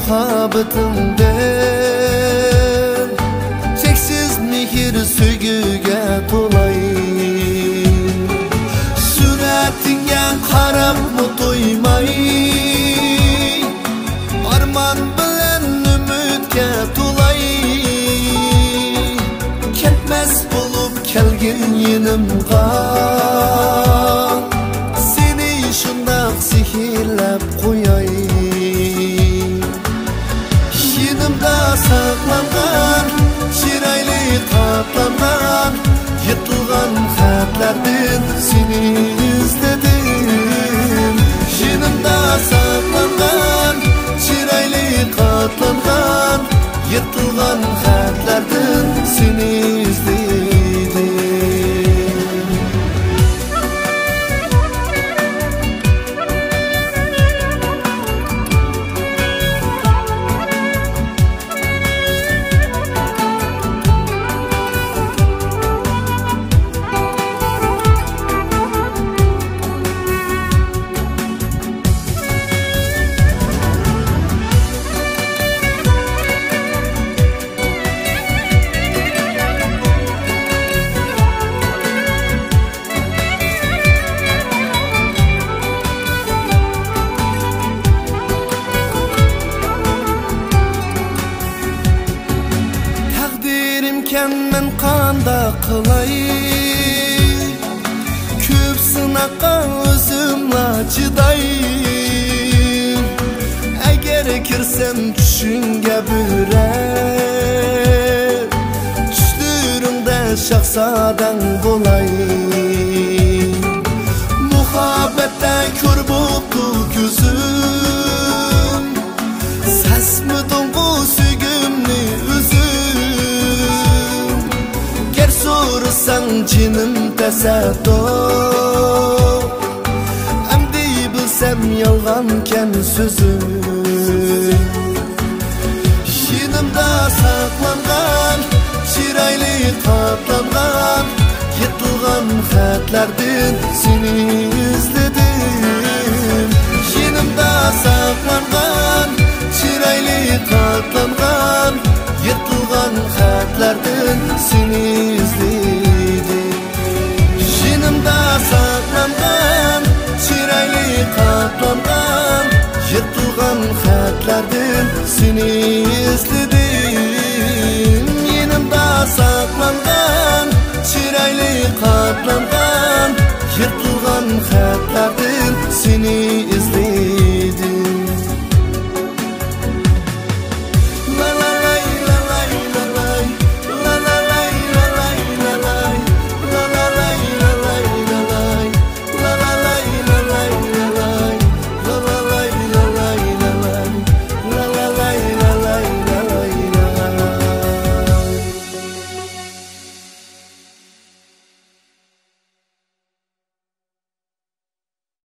muhabbetimden cheksiz mehr söygüge tolay suratingga qarab mı to'ymay arman bilan umidga tolay ketmas bo'lib kelgin yenimga seni shundoq sehrlab qo'yay yenimda saqlangan chiroyli qatlangan yırtılgan xatlardan seni izledim yenimda saqlangan chiroyli qatlangan yırtılgan xatlardan seni izledim men qanda qilay ko'p sinoqqa o'zimla chiday agar kirsam tushingga bo'rar tushlaringda shahzodang bo'lay muhabbatda ko'r bo'pti ko'zim sasmiding bu sevgimni so'rasang jinim tasadduq amdi bilsam yolg'onkan so'zim yenimda saqlangan chiroyli qatlangan yırtılgan xatlardan seni izledim yenimda saqlangan chiroyli qatlangan yırtılgan xatlardan seni izledim yenimda saqlangan chiroyli qatlangan yırtılgan xatlardan seni izledim yenimda saqlangan chiroyli qatlangan